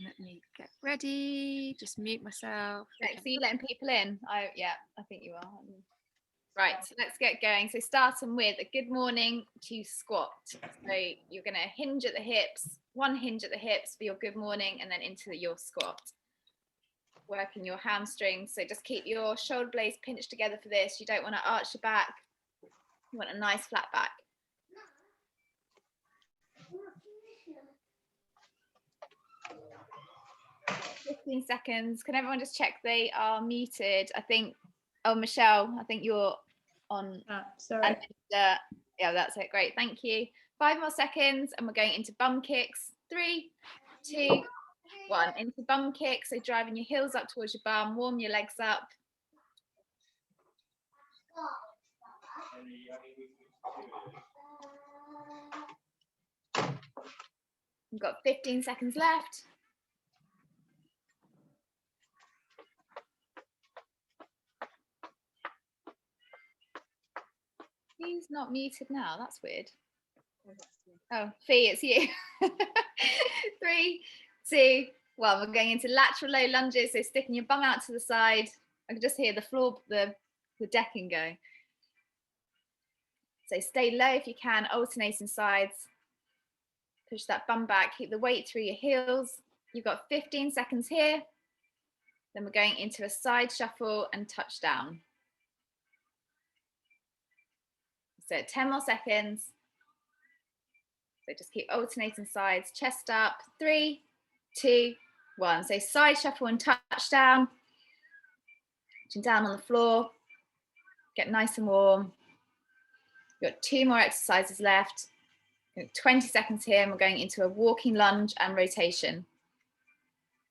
Let me get ready. Just mute myself. Okay, so you're letting people in? Yeah, I think you are. Right, so let's get going. So starting with a good morning to squat. So you're going to hinge at the hips, one hinge at the hips for your good morning, and then into your squat. Working your hamstrings. So just keep your shoulder blades pinched together for this. You don't want to arch your back. You want a nice flat back. 15 seconds. Can everyone just check they are muted? I think, oh, Michelle, I think you're on. Sorry. And, yeah, that's it. Great. Thank you. 5 more seconds and we're going into bum kicks. 3, 2, 1. Into bum kicks. So driving your heels up towards your bum, warm your legs up. We've got 15 seconds left. Who's not muted now? That's weird. Oh, Fee, it's you. 3, 2, 1. We're going into lateral low lunges. So sticking your bum out to the side. I can just hear the floor, the decking go. So stay low if you can, alternating sides. Push that bum back, keep the weight through your heels. You've got 15 seconds here. Then we're going into a side shuffle and touchdown. So 10 more seconds. So just keep alternating sides, chest up. 3, 2, 1. So side shuffle and touchdown. Chin down on the floor. Get nice and warm. You've got 2 more exercises left. 20 seconds here, and we're going into a walking lunge and rotation.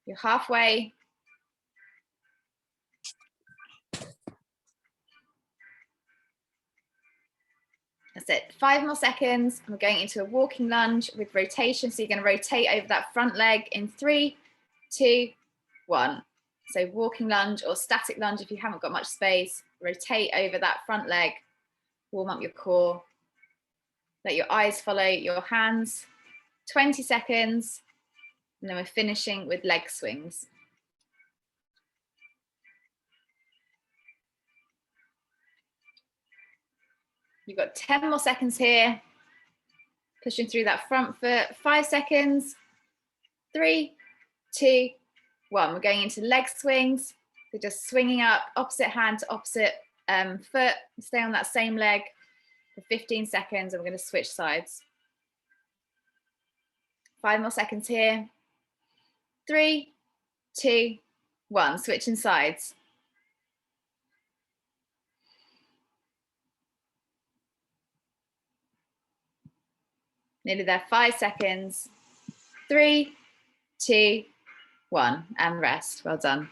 You're halfway. That's it. 5 more seconds. And we're going into a walking lunge with rotation. So you're going to rotate over that front leg in 3, 2, 1. So walking lunge or static lunge if you haven't got much space. Rotate over that front leg. Warm up your core. Let your eyes follow your hands. 20 seconds. And then we're finishing with leg swings. You've got 10 more seconds here. Pushing through that front foot. 5 seconds. 3, 2, 1. We're going into leg swings. So just swinging up, opposite hand to opposite foot. Stay on that same leg for 15 seconds, and we're going to switch sides. 5 more seconds here. 3, 2, 1. Switching sides. Nearly there. 5 seconds. 3, 2, 1. And rest. Well done.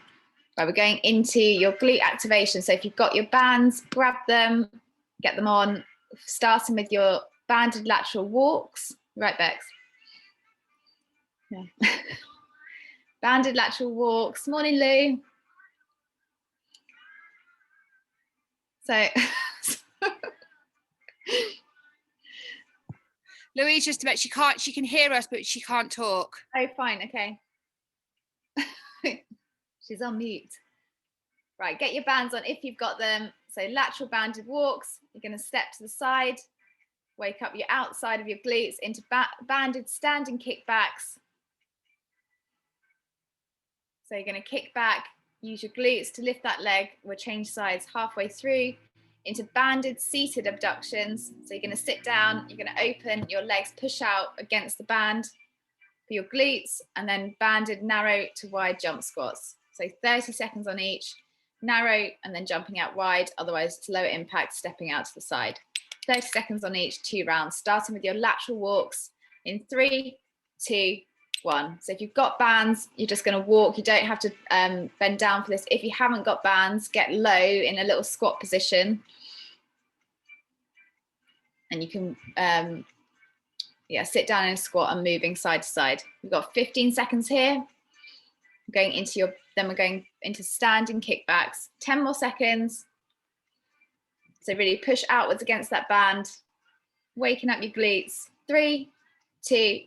Right, we're going into your glute activation. So if you've got your bands, grab them, get them on. Starting with your banded lateral walks. Right, Bex? Yeah. Banded lateral walks. Morning, Lou. So Louise just about, she can hear us, but she can't talk. Oh, fine, okay. She's on mute. Right, get your bands on if you've got them. So lateral banded walks, you're going to step to the side, wake up your outside of your glutes into banded standing kickbacks. So you're going to kick back, use your glutes to lift that leg. We'll change sides halfway through into banded seated abductions. So you're going to sit down, you're going to open your legs, push out against the band for your glutes, and then banded narrow to wide jump squats. So 30 seconds on each, narrow and then jumping out wide, otherwise it's lower impact, stepping out to the side. 30 seconds on each, 2 rounds, starting with your lateral walks in 3, 2, 1. So if you've got bands, you're just going to walk. You don't have to bend down for this. If you haven't got bands, get low in a little squat position. And you can sit down in a squat and moving side to side. We've got 15 seconds here. Then we're going into standing kickbacks. 10 more seconds. So really push outwards against that band, waking up your glutes. 3, 2,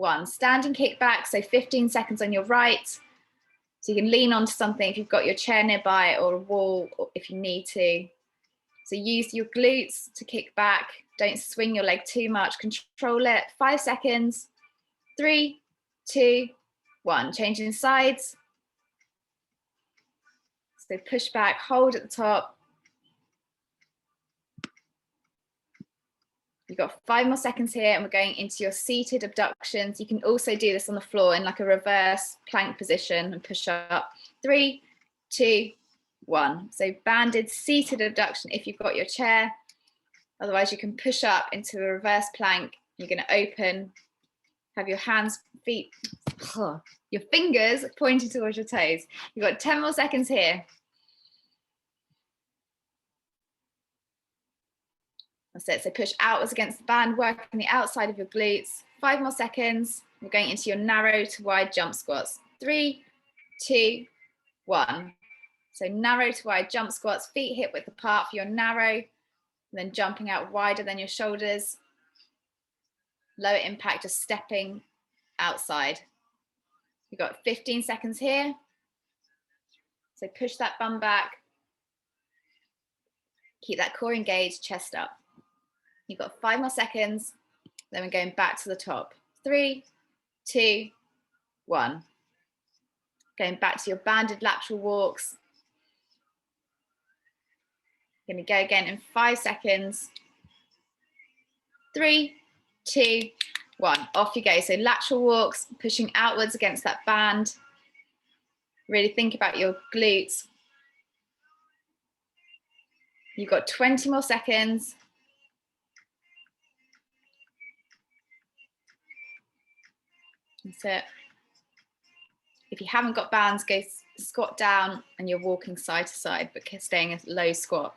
1. Standing kickback, so 15 seconds on your right. So you can lean onto something if you've got your chair nearby or a wall, or if you need to. So use your glutes to kick back. Don't swing your leg too much. Control it. 5 seconds. 3, 2, 1. Changing sides. So push back, hold at the top. You've got 5 more seconds here, and we're going into your seated abductions. You can also do this on the floor in like a reverse plank position and push up. 3, 2, 1. So banded seated abduction if you've got your chair. Otherwise, you can push up into a reverse plank. You're going to open, have your hands, feet, your fingers pointing towards your toes. You've got 10 more seconds here. That's it. So push outwards against the band, work on the outside of your glutes. 5 more seconds. We're going into your narrow to wide jump squats. 3, 2, 1. So narrow to wide jump squats, feet hip width apart for your narrow, and then jumping out wider than your shoulders. Lower impact, just stepping outside. You've got 15 seconds here. So push that bum back. Keep that core engaged, chest up. You've got 5 more seconds. Then we're going back to the top. 3, 2, 1. Going back to your banded lateral walks. Going to go again in 5 seconds. 3, 2, 1. Off you go. So lateral walks, pushing outwards against that band. Really think about your glutes. You've got 20 more seconds. That's it. If you haven't got bands, go squat down and you're walking side to side, but staying a low squat.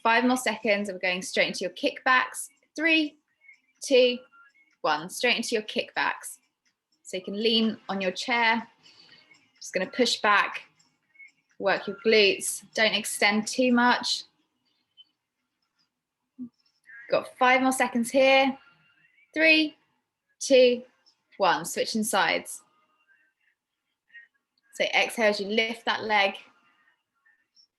5 more seconds and we're going straight into your kickbacks. 3, 2, 1. Straight into your kickbacks. So you can lean on your chair. Just going to push back, work your glutes. Don't extend too much. Got 5 more seconds here. 3, 2, 1. Switching sides. So exhale as you lift that leg.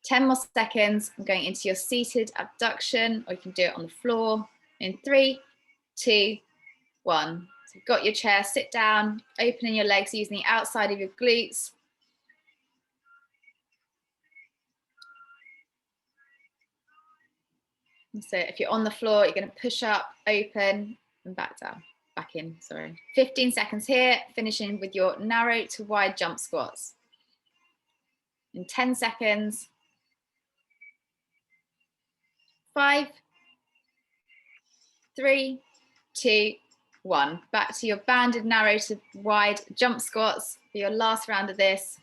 10 more seconds. I'm going into your seated abduction, or you can do it on the floor. In 3, 2, 1. So you've got your chair, sit down, opening your legs using the outside of your glutes. So if you're on the floor, you're going to push up, open, and back down. Back in, sorry. 15 seconds here, finishing with your narrow to wide jump squats. In 10 seconds. 5, 3, 2, 1. Back to your banded narrow to wide jump squats for your last round of this.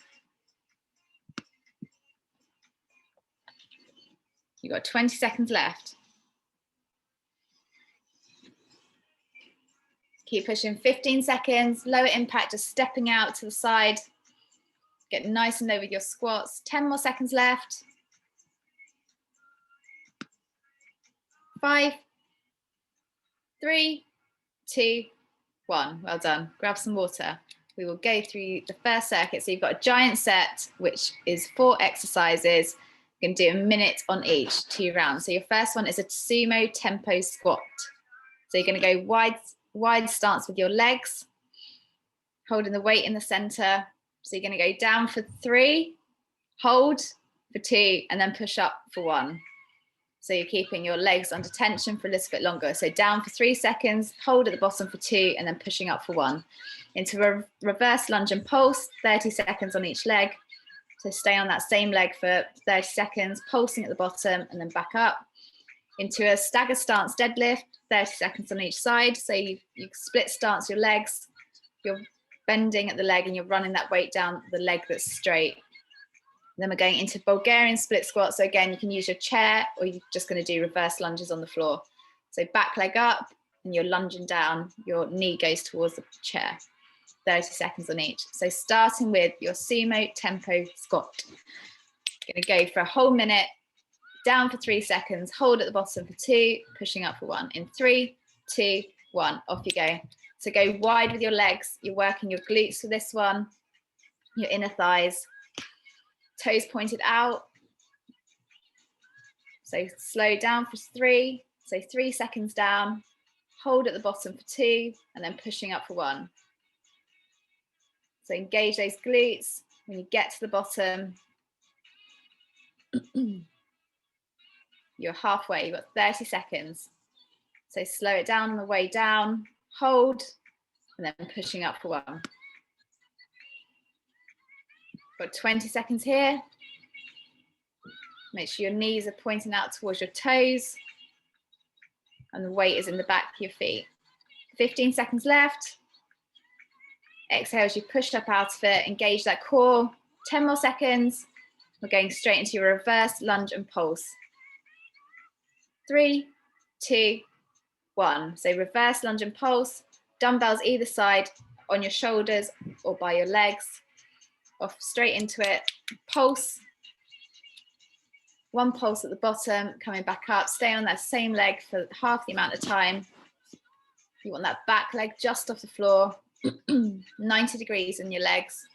You've got 20 seconds left. Keep pushing. 15 seconds, lower impact, just stepping out to the side. Get nice and low with your squats. 10 more seconds left. 5, 3, 2, 1. Well done. Grab some water. We will go through the first circuit. So you've got a giant set, which is 4 exercises. You can do a minute on each, 2 rounds. So your first one is a sumo tempo squat. So you're going to go wide stance with your legs, holding the weight in the center. So you're going to go down for 3, hold for 2, and then push up for 1. So you're keeping your legs under tension for a little bit longer. So down for 3 seconds, hold at the bottom for 2, and then pushing up for 1. Into reverse lunge and pulse, 30 seconds on each leg. So stay on that same leg for 30 seconds, pulsing at the bottom, and then back up. Into a stagger stance deadlift, 30 seconds on each side. So you split stance your legs, you're bending at the leg and you're running that weight down the leg that's straight. Then we're going into Bulgarian split squat. So again, you can use your chair, or you're just going to do reverse lunges on the floor. So back leg up and you're lunging down, your knee goes towards the chair. 30 seconds on each. So starting with your sumo tempo squat. Going to go for a whole minute. Down for 3 seconds, hold at the bottom for 2, pushing up for 1. In 3, 2, 1, off you go. So go wide with your legs. You're working your glutes for this one, your inner thighs, toes pointed out. So slow down for 3. So 3 seconds down, hold at the bottom for 2, and then pushing up for 1. So engage those glutes. When you get to the bottom, you're halfway, you've got 30 seconds. So slow it down on the way down, hold, and then pushing up for 1. Got 20 seconds here. Make sure your knees are pointing out towards your toes and the weight is in the back of your feet. 15 seconds left. Exhale as you push up out of it, engage that core. 10 more seconds. We're going straight into your reverse lunge and pulse. 3, 2, 1. So reverse lunge and pulse, dumbbells either side on your shoulders or by your legs. Off straight into it. Pulse. 1 pulse at the bottom, coming back up. Stay on that same leg for half the amount of time. You want that back leg just off the floor. 90 degrees in your legs.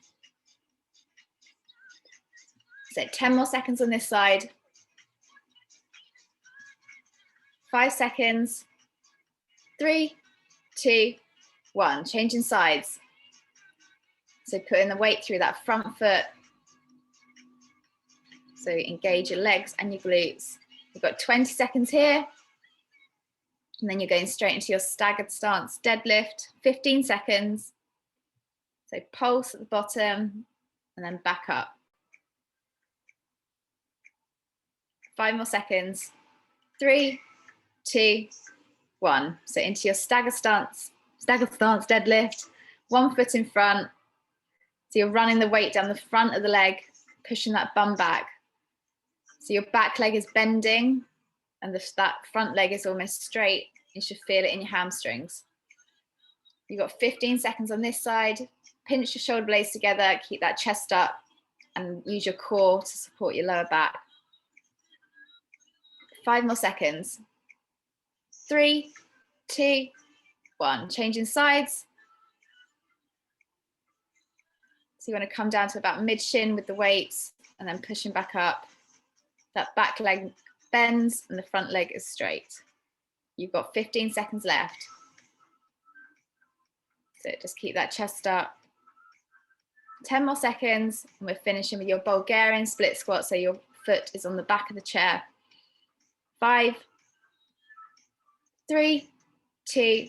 So 10 more seconds on this side. 5 seconds. 3, 2, 1. Changing sides. So putting the weight through that front foot. So engage your legs and your glutes. You've got 20 seconds here. And then you're going straight into your staggered stance deadlift. 15 seconds. So pulse at the bottom and then back up. 5 more seconds. 3, 2, 1. So into your staggered stance deadlift. 1 foot in front. So you're running the weight down the front of the leg, pushing that bum back. So your back leg is bending and that front leg is almost straight. You should feel it in your hamstrings. You've got 15 seconds on this side. Pinch your shoulder blades together, keep that chest up and use your core to support your lower back. 5 more seconds. 3, 2, 1. Changing sides. So you want to come down to about mid-shin with the weights and then pushing back up. That back leg bends and the front leg is straight. You've got 15 seconds left. So just keep that chest up. 10 more seconds and we're finishing with your Bulgarian split squat. So your foot is on the back of the chair. 5, 3, 2,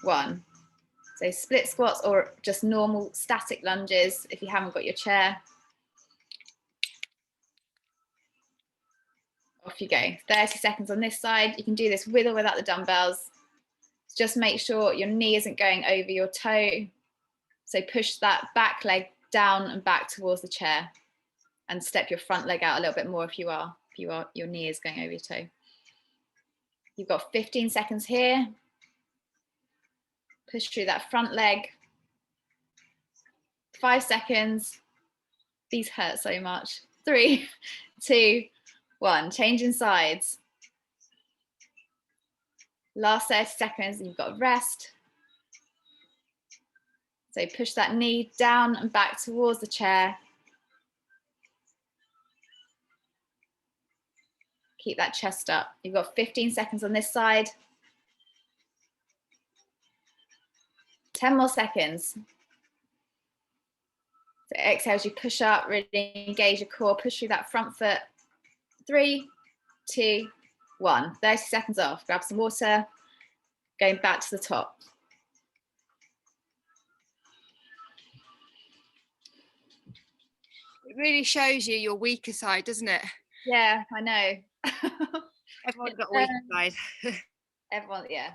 1. So split squats or just normal static lunges if you haven't got your chair. Off you go. 30 seconds on this side. You can do this with or without the dumbbells. Just make sure your knee isn't going over your toe. So push that back leg down and back towards the chair and step your front leg out a little bit more if your knee is going over your toe. You've got 15 seconds here. Push through that front leg. 5 seconds. These hurt so much. 3, 2, 1. Changing sides. Last 30 seconds, you've got rest. So push that knee down and back towards the chair. Keep that chest up. You've got 15 seconds on this side. 10 more seconds. So exhale as you push up, really engage your core, push through that front foot. 3, 2, 1. 30 seconds off. Grab some water. Going back to the top. It really shows you your weaker side, doesn't it? Yeah, I know. Everyone's got a weaker side. Everyone, yeah.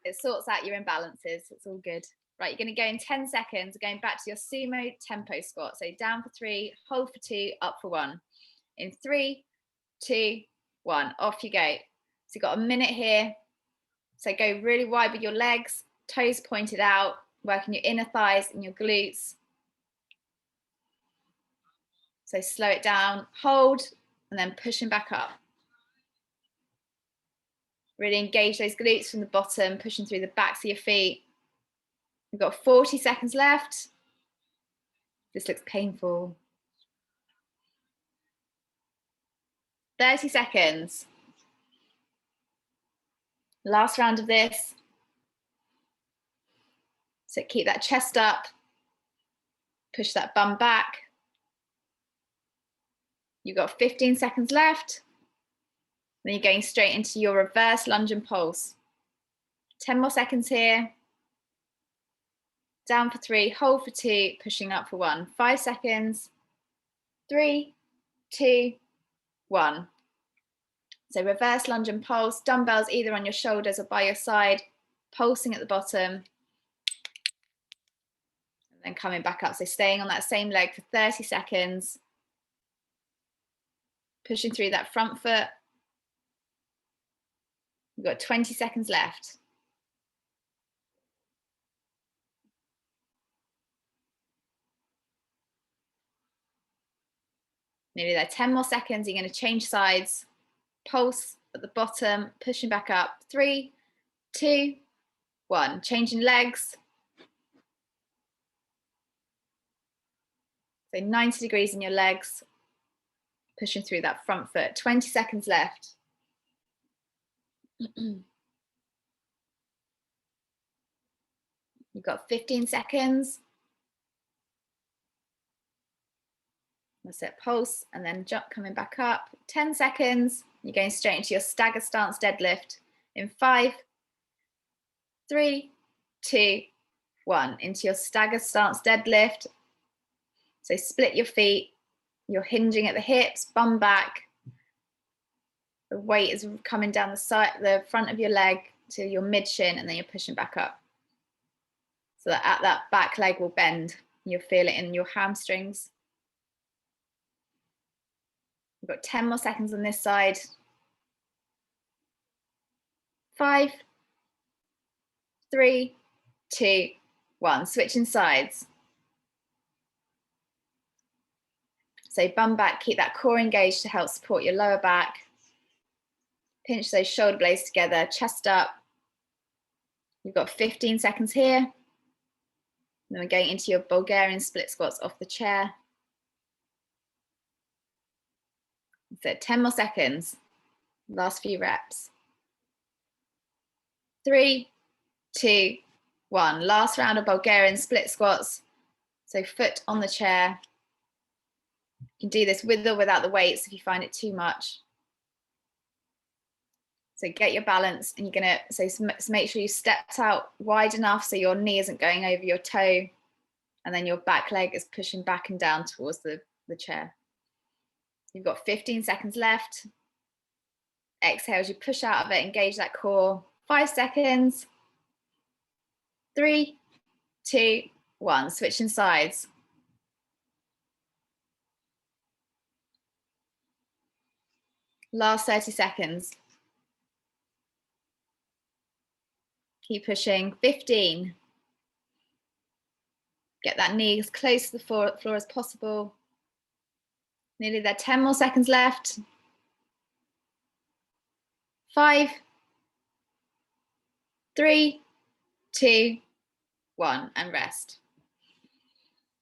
It sorts out your imbalances. It's all good. Right, you're going to go in 10 seconds, going back to your sumo tempo squat. So down for 3, hold for 2, up for 1. In 3, 2, 1. Off you go. So you've got a minute here. So go really wide with your legs, toes pointed out, working your inner thighs and your glutes. So slow it down, hold, and then pushing back up. Really engage those glutes from the bottom, pushing through the backs of your feet. We've got 40 seconds left. This looks painful. 30 seconds. Last round of this. So keep that chest up. Push that bum back. You've got 15 seconds left. Then you're going straight into your reverse lunge and pulse. 10 more seconds here. Down for 3, hold for 2, pushing up for 1. 5 seconds. 3, 2, 1. So reverse lunge and pulse, dumbbells either on your shoulders or by your side, pulsing at the bottom. And then coming back up. So staying on that same leg for 30 seconds. Pushing through that front foot. We've got 20 seconds left. Nearly there, 10 more seconds. You're going to change sides. Pulse at the bottom, pushing back up. 3, 2, 1. Changing legs. So 90 degrees in your legs. Pushing through that front foot. 20 seconds left. You've got 15 seconds. That's it, pulse, and then jump, coming back up. 10 seconds. You're going straight into your stagger stance deadlift in 5, 3, 2, 1. Into your stagger stance deadlift. So split your feet. You're hinging at the hips, bum back. The weight is coming down the side, the front of your leg to your mid shin, and then you're pushing back up. So that at that back leg will bend. You'll feel it in your hamstrings. We've got 10 more seconds on this side. 5, 3, 2, 1. Switching sides. So bum back, keep that core engaged to help support your lower back. Pinch those shoulder blades together, chest up. You've got 15 seconds here. And then we're going into your Bulgarian split squats off the chair. So 10 more seconds. Last few reps. 3, 2, 1. Last round of Bulgarian split squats. So foot on the chair. You can do this with or without the weights if you find it too much. So get your balance, and you're gonna, so make sure you stepped out wide enough so your knee isn't going over your toe, and then your back leg is pushing back and down towards the chair. You've got 15 seconds left. Exhale as you push out of it, engage that core. 5 seconds. 3, 2, 1. Switching sides. Last 30 seconds. Keep pushing. 15. Get that knee as close to the floor as possible. Nearly there. 10 more seconds left. 5, 3, 2, 1, and rest.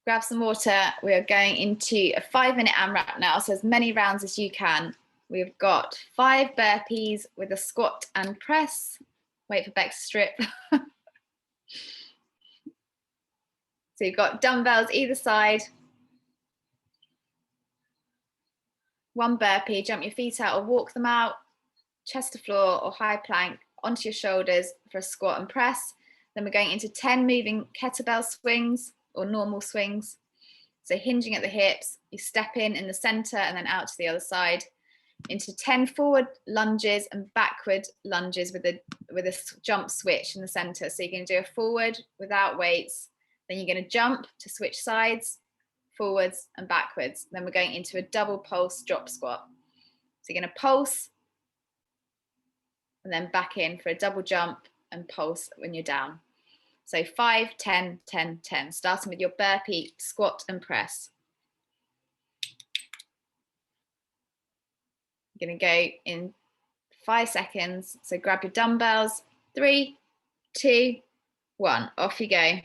Grab some water. We are going into a 5-minute AMRAP now, so as many rounds as you can. We've got 5 burpees with a squat and press. Wait for Bex to strip. So you've got dumbbells either side. 1 burpee, jump your feet out or walk them out. Chest to floor or high plank onto your shoulders for a squat and press. Then we're going into 10 moving kettlebell swings or normal swings. So hinging at the hips, you step in the center and then out to the other side. Into 10 forward lunges and backward lunges with a jump switch in the center. So you're going to do a forward without weights. Then you're going to jump to switch sides, forwards and backwards. Then we're going into a double pulse drop squat. So you're going to pulse and then back in for a double jump and pulse when you're down. So 5, 10, 10, 10, starting with your burpee, squat and press. You're going to go in 5 seconds. So grab your dumbbells. 3, 2, 1, off you go.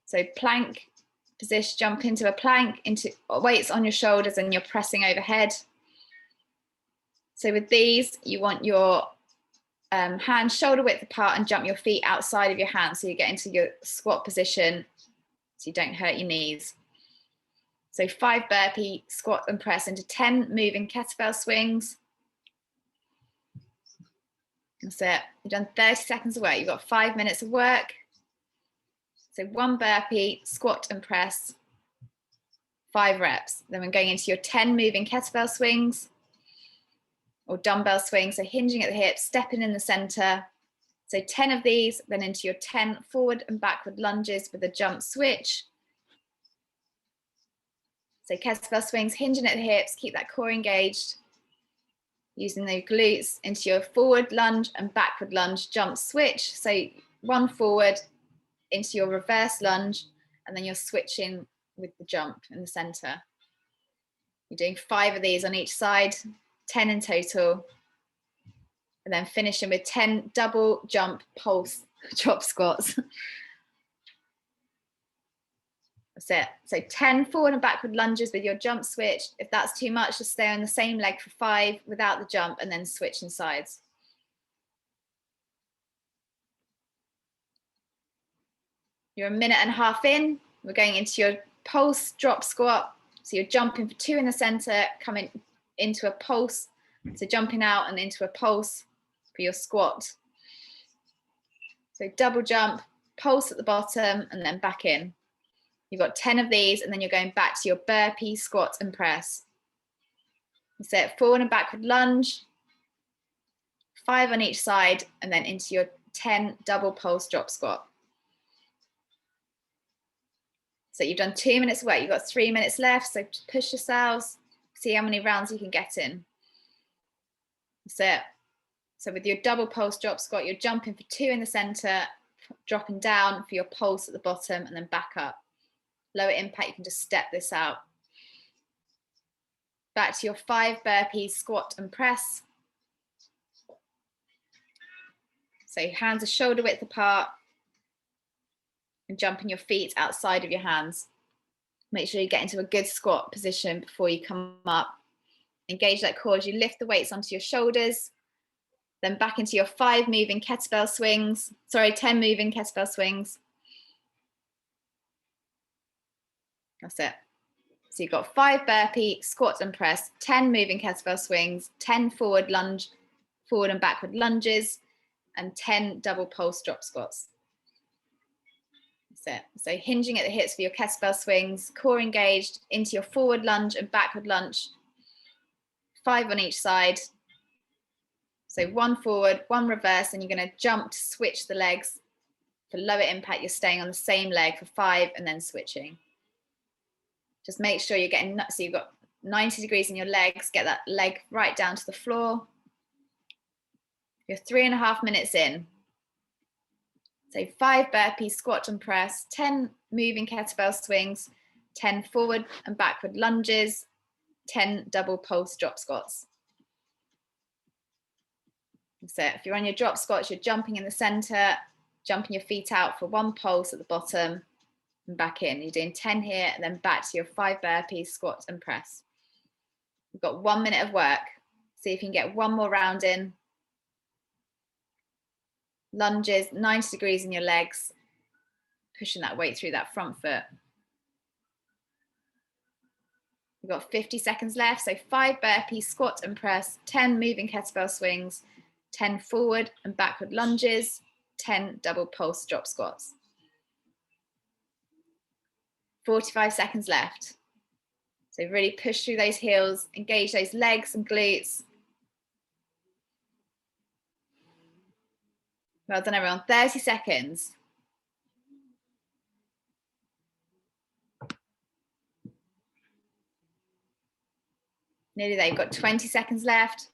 So plank position, jump into a plank, into weights on your shoulders and you're pressing overhead. So with these, you want your hands shoulder width apart and jump your feet outside of your hands so you get into your squat position so you don't hurt your knees. So 5 burpee, squat and press into 10 moving kettlebell swings. That's it. You've done 30 seconds of work. You've got 5 minutes of work. So 1 burpee, squat and press, 5 reps. Then we're going into your 10 moving kettlebell swings or dumbbell swings. So hinging at the hips, stepping in the center. So 10 of these, then into your 10 forward and backward lunges with a jump switch. So kettlebell swings, hinging at the hips, keep that core engaged. Using the glutes into your forward lunge and backward lunge jump switch. So 1 forward into your reverse lunge, and then you're switching with the jump in the center. You're doing 5 of these on each side, 10 in total. And then finishing with 10 double jump pulse drop squats. That's it. So 10 forward and backward lunges with your jump switch. If that's too much, just stay on the same leg for 5 without the jump and then switch in sides. You're a minute and a half in. We're going into your pulse drop squat. So you're jumping for 2 in the center, coming into a pulse. So jumping out and into a pulse for your squat. So double jump, pulse at the bottom, and then back in. You've got 10 of these, and then you're going back to your burpee, squat, and press. So forward and backward lunge, 5 on each side, and then into your 10 double pulse drop squat. So you've done 2 minutes of work. You've got 3 minutes left, so push yourselves, see how many rounds you can get in. That's it. So with your double pulse drop squat, you're jumping for 2 in the center, dropping down for your pulse at the bottom, and then back up. Lower impact, you can just step this out. Back to your 5 burpees, squat and press. So hands are shoulder width apart and jumping your feet outside of your hands. Make sure you get into a good squat position before you come up. Engage that core as you lift the weights onto your shoulders. Then back into your 5 moving kettlebell swings. Sorry, 10 moving kettlebell swings. That's it. So you've got 5 burpee, squat and press, 10 moving kettlebell swings, 10 forward lunge, forward and backward lunges, and 10 double pulse drop squats. That's it. So hinging at the hips for your kettlebell swings, core engaged into your forward lunge and backward lunge, 5 on each side. So 1 forward, 1 reverse, and you're going to jump to switch the legs. For lower impact, you're staying on the same leg for 5 and then switching. Just make sure you're getting, so you've got 90 degrees in your legs, get that leg right down to the floor. You're 3.5 minutes in. So 5 burpees, squat and press, 10 moving kettlebell swings, 10 forward and backward lunges, 10 double pulse drop squats. So if you're on your drop squats, you're jumping in the center, jumping your feet out for 1 pulse at the bottom, and back in. You're doing 10 here, and then back to your 5 burpees, squat and press. You've got 1 minute of work. See if you can get 1 more round in. Lunges, 90 degrees in your legs, pushing that weight through that front foot. You've got 50 seconds left. So 5 burpees, squat and press, 10 moving kettlebell swings, 10 forward and backward lunges, 10 double pulse drop squats. 45 seconds left. So really push through those heels, engage those legs and glutes. Well done, everyone. 30 seconds. Nearly there. You've got 20 seconds left.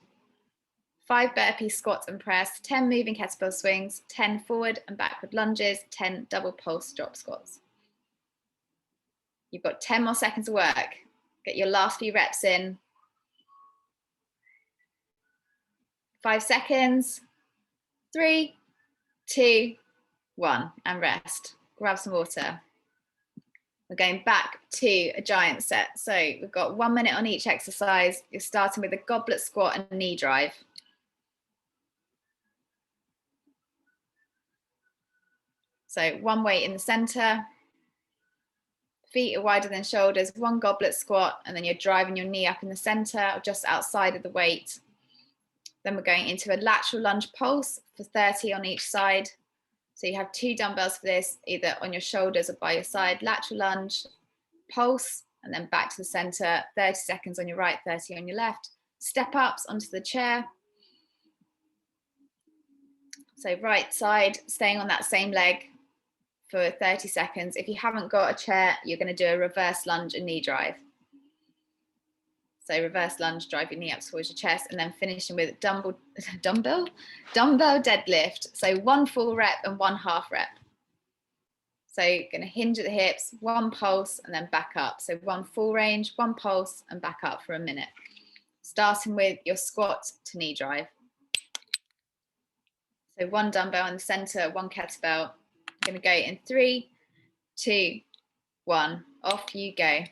5 burpees, squats and press, 10 moving kettlebell swings, 10 forward and backward lunges, 10 double pulse drop squats. You've got 10 more seconds of work. Get your last few reps in. 5 seconds. 3, 2, 1, and rest. Grab some water. We're going back to a giant set. So we've got 1 minute on each exercise. You're starting with a goblet squat and knee drive. So one weight in the center, feet are wider than shoulders, one goblet squat, and then you're driving your knee up in the center or just outside of the weight. Then we're going into a lateral lunge pulse for 30 on each side. So you have 2 dumbbells for this, either on your shoulders or by your side. Lateral lunge, pulse, and then back to the center, 30 seconds on your right, 30 on your left. Step ups onto the chair. So right side, staying on that same leg for 30 seconds. If you haven't got a chair, you're going to do a reverse lunge and knee drive. So reverse lunge, drive your knee up towards your chest, and then finishing with dumbbell deadlift. So 1 full rep and 1 half rep. So you're going to hinge at the hips, 1 pulse, and then back up. So 1 full range, 1 pulse, and back up for a minute. Starting with your squat to knee drive. So 1 dumbbell in the center, 1 kettlebell. You're going to go in 3, 2, 1. Off you go.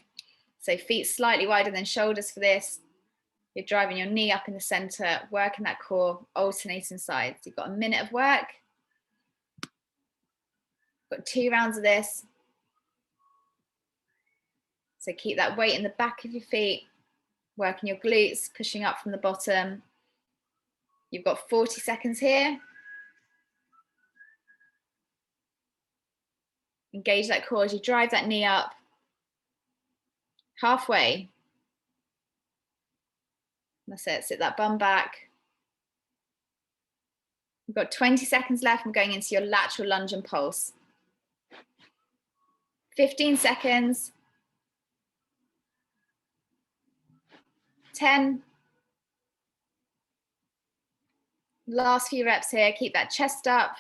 So feet slightly wider than shoulders for this. You're driving your knee up in the center, working that core, alternating sides. You've got a minute of work. Got 2 rounds of this. So keep that weight in the back of your feet, working your glutes, pushing up from the bottom. You've got 40 seconds here. Engage that core as you drive that knee up. Halfway. That's it, sit that bum back. We've got 20 seconds left. We're going into your lateral lunge and pulse. 15 seconds. 10. Last few reps here. Keep that chest up.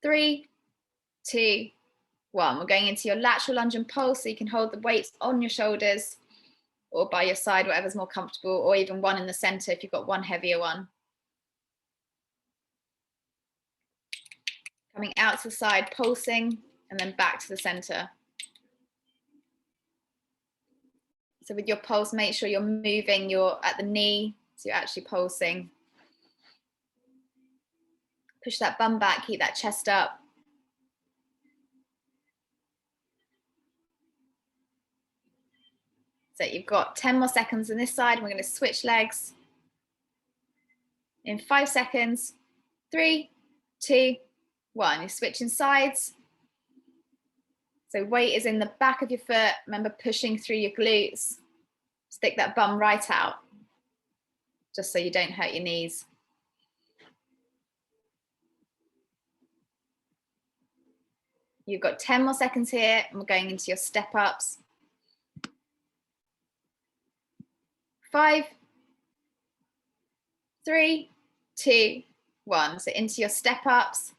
3, 2, 1. We're going into your lateral lunge and pulse, so you can hold the weights on your shoulders or by your side, whatever's more comfortable, or even 1 in the center if you've got 1 heavier one. Coming out to the side, pulsing, and then back to the center. So with your pulse, make sure you're moving at the knee, so you're actually pulsing. Push that bum back, keep that chest up. So you've got 10 more seconds on this side. We're going to switch legs. In 5 seconds, 3, 2, 1. You're switching sides. So weight is in the back of your foot. Remember, pushing through your glutes. Stick that bum right out, just so you don't hurt your knees. You've got 10 more seconds here, and we're going into your step ups. 5, 3, 2, 1. So into your step ups,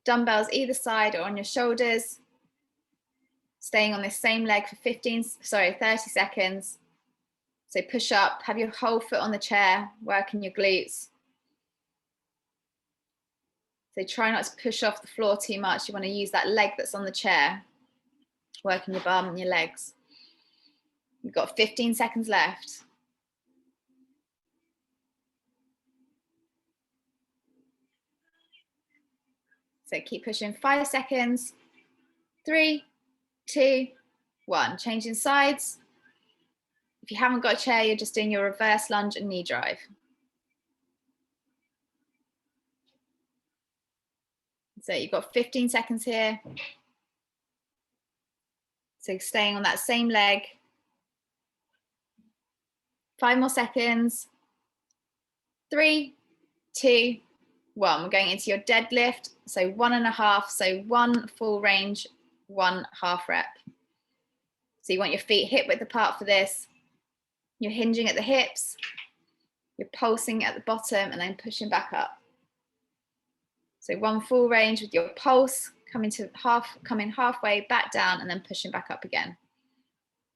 dumbbells either side or on your shoulders, staying on this same leg for 30 seconds. So push up, have your whole foot on the chair, working your glutes. So try not to push off the floor too much. You want to use that leg that's on the chair, working your bum and your legs. You've got 15 seconds left. So keep pushing. 5 seconds. 3, 2, 1. Changing sides. If you haven't got a chair, you're just doing your reverse lunge and knee drive. So you've got 15 seconds here. So staying on that same leg. 5 more seconds. 3, 2, 1. We're going into your deadlift. So 1.5. So 1 full range, 1 half rep. So you want your feet hip width apart for this. You're hinging at the hips. You're pulsing at the bottom and then pushing back up. So 1 full range with your pulse, coming halfway, back down, and then pushing back up again.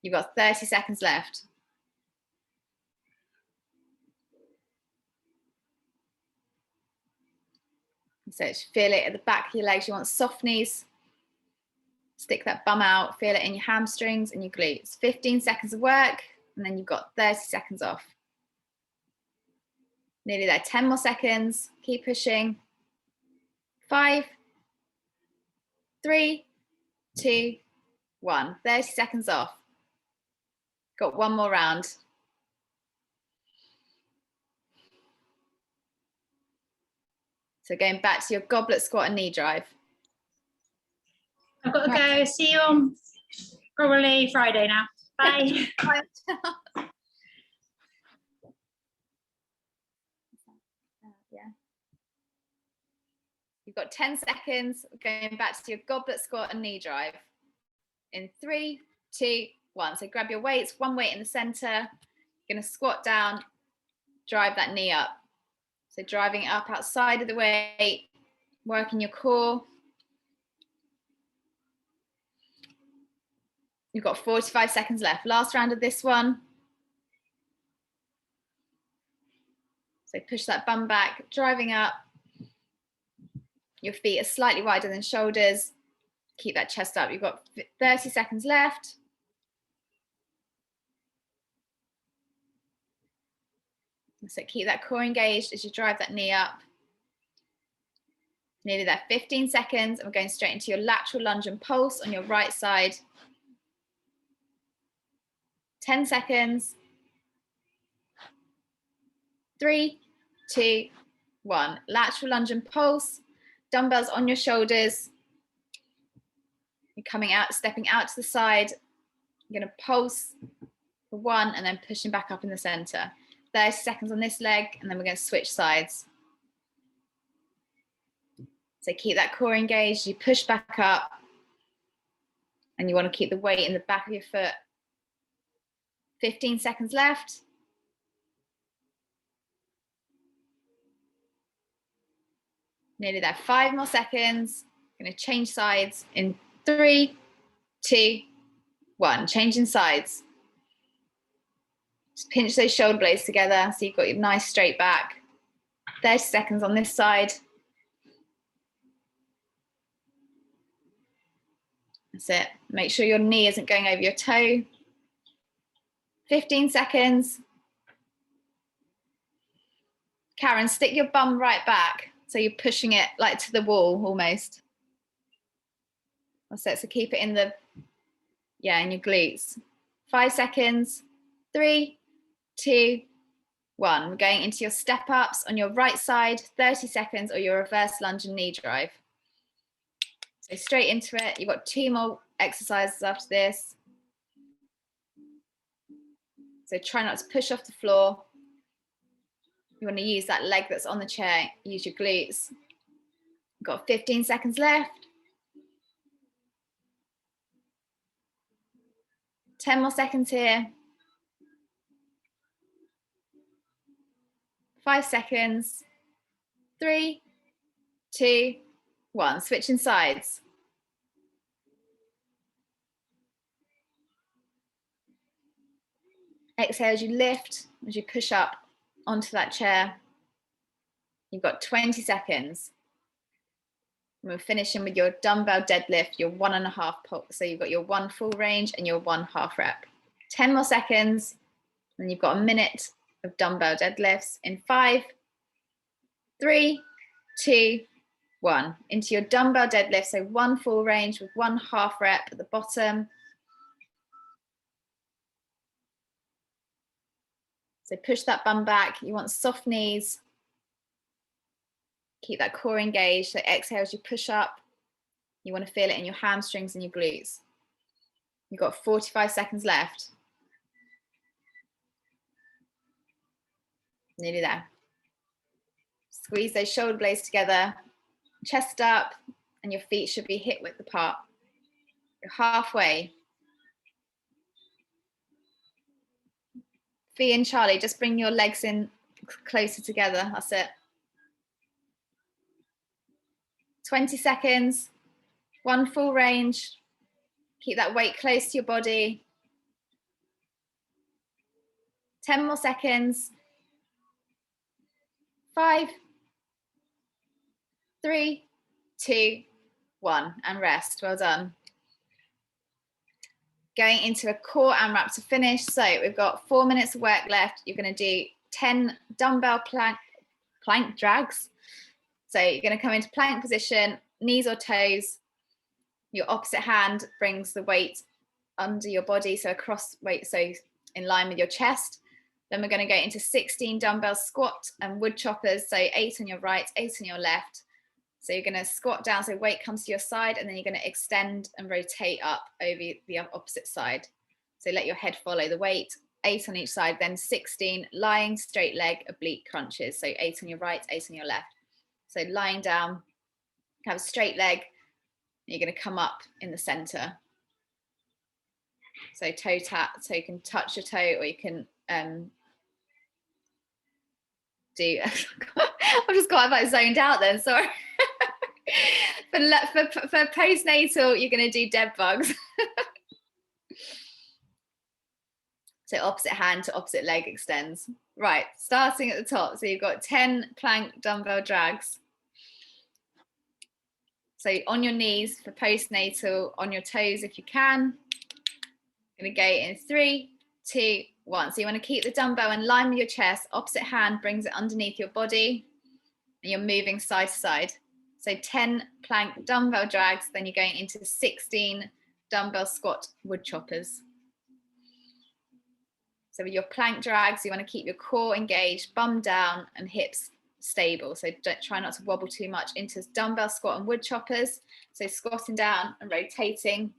You've got 30 seconds left. So feel it at the back of your legs. You want soft knees. Stick that bum out, feel it in your hamstrings and your glutes. 15 seconds of work, and then you've got 30 seconds off. Nearly there, 10 more seconds, keep pushing. 5, 3, 2, 1. 30 seconds off. Got one more round. So going back to your goblet squat and knee drive. I've got to go. See you on probably Friday now. Bye. Yeah. You've got 10 seconds going back to your goblet squat and knee drive. In 3, 2, 1. So grab your weights, one weight in the center. You're going to squat down, drive that knee up. So driving it up outside of the weight, working your core. You've got 45 seconds left. Last round of this one. So push that bum back, driving up. Your feet are slightly wider than shoulders. Keep that chest up. You've got 30 seconds left. So keep that core engaged as you drive that knee up. Nearly there, 15 seconds. And we're going straight into your lateral lunge and pulse on your right side. 10 seconds. 3, 2, 1. Lateral lunge and pulse. Dumbbells on your shoulders. You're coming out, stepping out to the side. You're going to pulse for 1 and then pushing back up in the center. 30 seconds on this leg, and then we're going to switch sides. So keep that core engaged. You push back up, and you want to keep the weight in the back of your foot. 15 seconds left. Nearly there, 5 more seconds. Going to change sides in 3, 2, 1. Changing sides. Just pinch those shoulder blades together so you've got your nice straight back. 30 seconds on this side. That's it. Make sure your knee isn't going over your toe. 15 seconds. Karen, stick your bum right back so you're pushing it like to the wall almost. That's it. So keep it in the, in your glutes. 5 seconds. 3, 2, 1. We're going into your step ups on your right side, 30 seconds, or your reverse lunge and knee drive. So straight into it. You've got 2 more exercises after this. So try not to push off the floor. You want to use that leg that's on the chair. Use your glutes. You've got 15 seconds left. 10 more seconds here. 5 seconds. 3, 2, 1. Switching sides. Exhale as you lift, as you push up onto that chair. You've got 20 seconds. And we're finishing with your dumbbell deadlift, your 1.5 pull. So you've got your 1 full range and your 1 half rep. 10 more seconds. And you've got a minute of dumbbell deadlifts in 5, 3, 2, 1. Into your dumbbell deadlift. So 1 full range with 1 half rep at the bottom. So push that bum back. You want soft knees. Keep that core engaged. So exhale as you push up. You want to feel it in your hamstrings and your glutes. You've got 45 seconds left. Nearly there. Squeeze those shoulder blades together, chest up, and your feet should be hip width apart. You're halfway. Fee and Charlie, just bring your legs in closer together. That's it. 20 seconds, 1 full range. Keep that weight close to your body. 10 more seconds. 5, 3, 2, 1, and rest. Well done. going into a core AMRAP to finish. So we've got 4 minutes of work left. You're going to do 10 dumbbell plank drags. So you're going to come into plank position, knees or toes. Your opposite hand brings the weight under your body, so across weight, so in line with your chest. Then we're going to go into 16 dumbbell squat and wood choppers. So 8 on your right, 8 on your left. So you're going to squat down, so weight comes to your side, and then you're going to extend and rotate up over the opposite side. So let your head follow the weight, 8 on each side, then 16 lying straight leg oblique crunches. So 8 on your right, 8 on your left. So lying down, have a straight leg, you're going to come up in the center. So toe tap, so you can touch your toe, or you can do, I've just got about zoned out then, sorry. For postnatal, you're going to do dead bugs. So opposite hand to opposite leg extends. Right, starting at the top. So you've got 10 plank dumbbell drags. So on your knees for postnatal, on your toes if you can. Going to go in 3, 2, 1. So you want to keep the dumbbell in line with your chest. Opposite hand brings it underneath your body, and you're moving side to side. So 10 plank dumbbell drags, then you're going into 16 dumbbell squat wood choppers. So with your plank drags, you want to keep your core engaged, bum down and hips stable. So try not to wobble too much into dumbbell squat and wood choppers. So squatting down and rotating.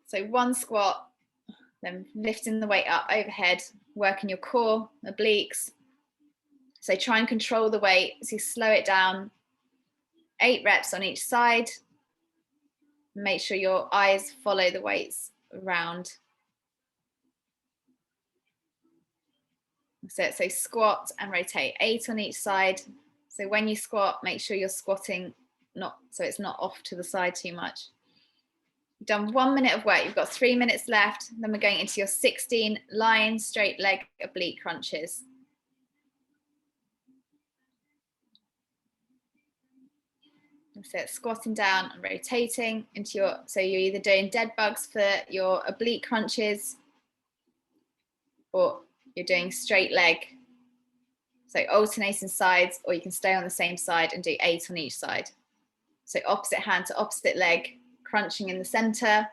So 1 squat, then lifting the weight up overhead, working your core, obliques. So try and control the weight. So you slow it down. 8 reps on each side. Make sure your eyes follow the weights around. So squat and rotate, 8 on each side. So when you squat, make sure you're squatting so it's not off to the side too much. You've done 1 minute of work. You've got 3 minutes left. Then we're going into your 16 lying straight leg oblique crunches. So it's squatting down and rotating into so you're either doing dead bugs for your oblique crunches, or you're doing straight leg. So alternating sides, or you can stay on the same side and do 8 on each side. So opposite hand to opposite leg, crunching in the center.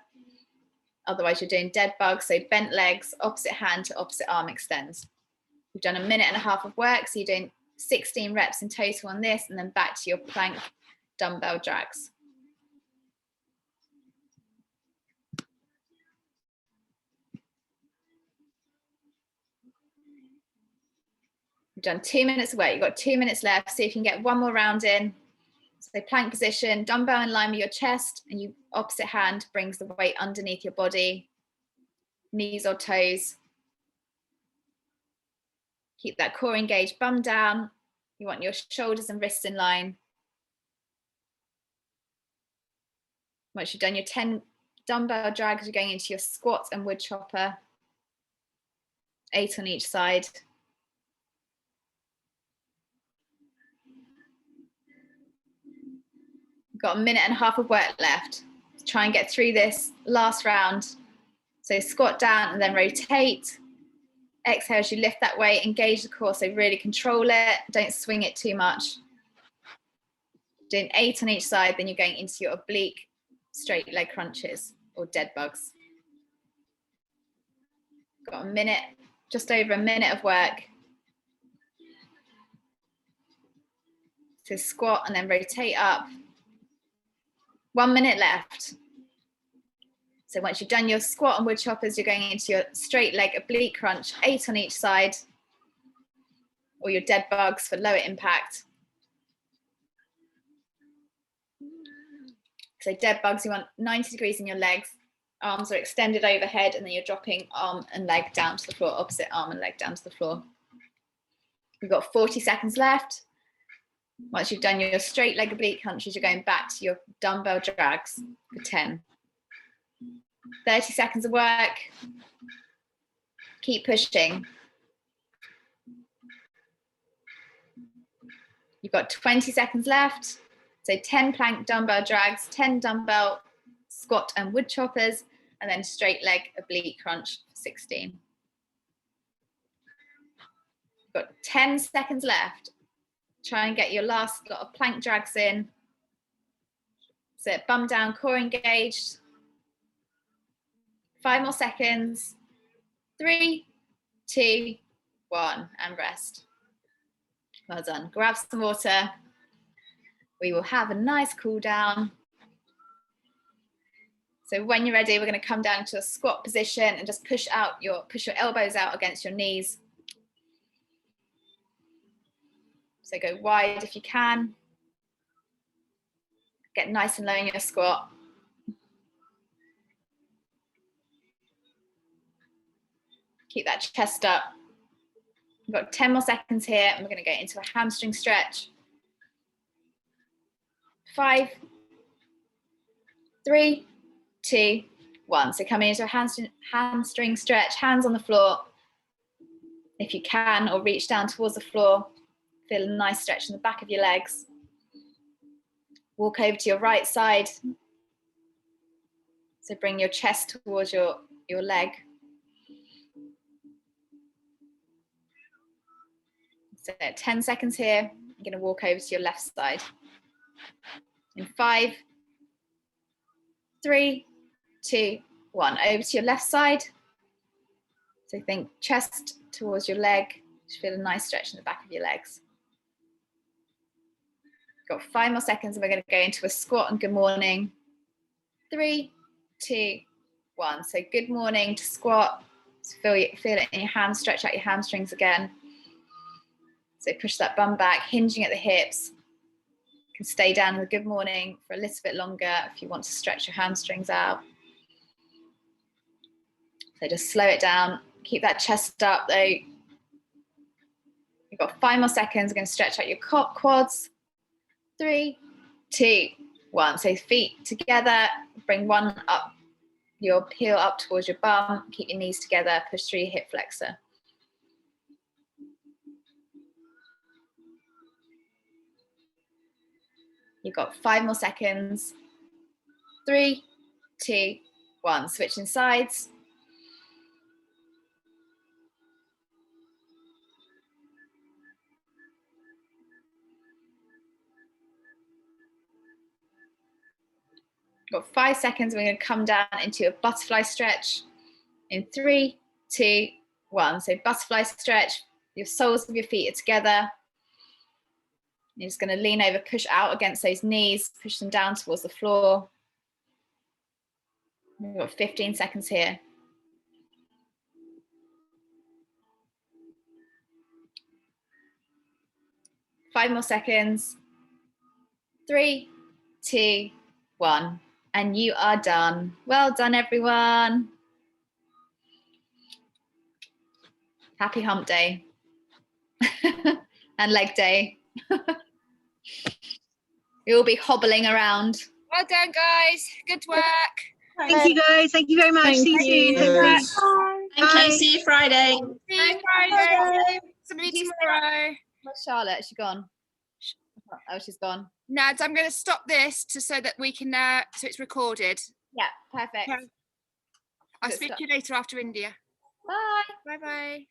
Otherwise you're doing dead bugs, so bent legs, opposite hand to opposite arm extends. You've done 1.5 minutes of work, so you're doing 16 reps in total on this, and then back to your plank dumbbell drags. You've done 2 minutes of work. You've got 2 minutes left. See if you can get 1 more round in. So plank position, dumbbell in line with your chest, and you opposite hand brings the weight underneath your body, knees or toes. Keep that core engaged, bum down. You want your shoulders and wrists in line. Once you've done your 10 dumbbell drags, you're going into your squat and wood chopper, 8 on each side. You've got 1.5 minutes of work left. Try and get through this last round. So squat down and then rotate. Exhale as you lift that weight, engage the core, so really control it. Don't swing it too much. Doing 8 on each side, then you're going into your oblique straight leg crunches or dead bugs. Got 1 minute, just over 1 minute of work. So squat and then rotate up. 1 minute left. So once you've done your squat and wood choppers, you're going into your straight leg oblique crunch, 8 on each side, or your dead bugs for lower impact. So dead bugs, you want 90 degrees in your legs, arms are extended overhead, and then you're dropping arm and leg down to the floor, opposite arm and leg down to the floor. We've got 40 seconds left. Once you've done your straight leg oblique crunches, you're going back to your dumbbell drags for 10. 30 seconds of work. Keep pushing. You've got 20 seconds left. So 10 plank dumbbell drags, 10 dumbbell squat and wood choppers, and then straight leg oblique crunch for 16. You've got 10 seconds left. Try and get your last lot of plank drags in. So bum down, core engaged. 5 more seconds. 3, 2, 1, and rest. Well done. Grab some water. We will have a nice cool down. So when you're ready, we're going to come down to a squat position and just push your elbows out against your knees. So go wide if you can. Get nice and low in your squat. Keep that chest up. We've got 10 more seconds here, and we're going to go into a hamstring stretch. 5, 3, 2, 1. So coming into a hamstring stretch, hands on the floor if you can, or reach down towards the floor. Feel a nice stretch in the back of your legs. Walk over to your right side. So bring your chest towards your leg. So 10 seconds here. You're going to walk over to your left side. In 5, 3, 2, 1. Over to your left side. So think chest towards your leg. Just feel a nice stretch in the back of your legs. Got 5 more seconds, and we're going to go into a squat and good morning. 3, 2, 1. So good morning to squat. So feel it in your hands. Stretch out your hamstrings again. So push that bum back, hinging at the hips. You can stay down in the good morning for a little bit longer if you want to stretch your hamstrings out. So just slow it down. Keep that chest up though. You've got 5 more seconds. We're going to stretch out your quads. 3, 2, 1. So feet together. Bring one up, your heel up towards your bum. Keep your knees together. Push through your hip flexor. You've got 5 more seconds. 3, 2, 1. Switching sides. Got 5 seconds. We're going to come down into a butterfly stretch in 3, 2, 1. So butterfly stretch. Your soles of your feet are together. You're just going to lean over, push out against those knees, push them down towards the floor. We've got 15 seconds here. Five more seconds. 3, 2, 1. And you are done. Well done, everyone. Happy hump day. And leg day. You'll be hobbling around. Well done, guys. Good work. Thank you, guys. Thank you very much. See you soon. Yes. Thank you. See you Friday. See you Friday. Somebody tomorrow. Where's Charlotte? Is she gone? Oh, she's gone. Nads, I'm going to stop this so that we can, so it's recorded. Yeah, perfect. I'll speak to you later after India. Bye. Bye-bye.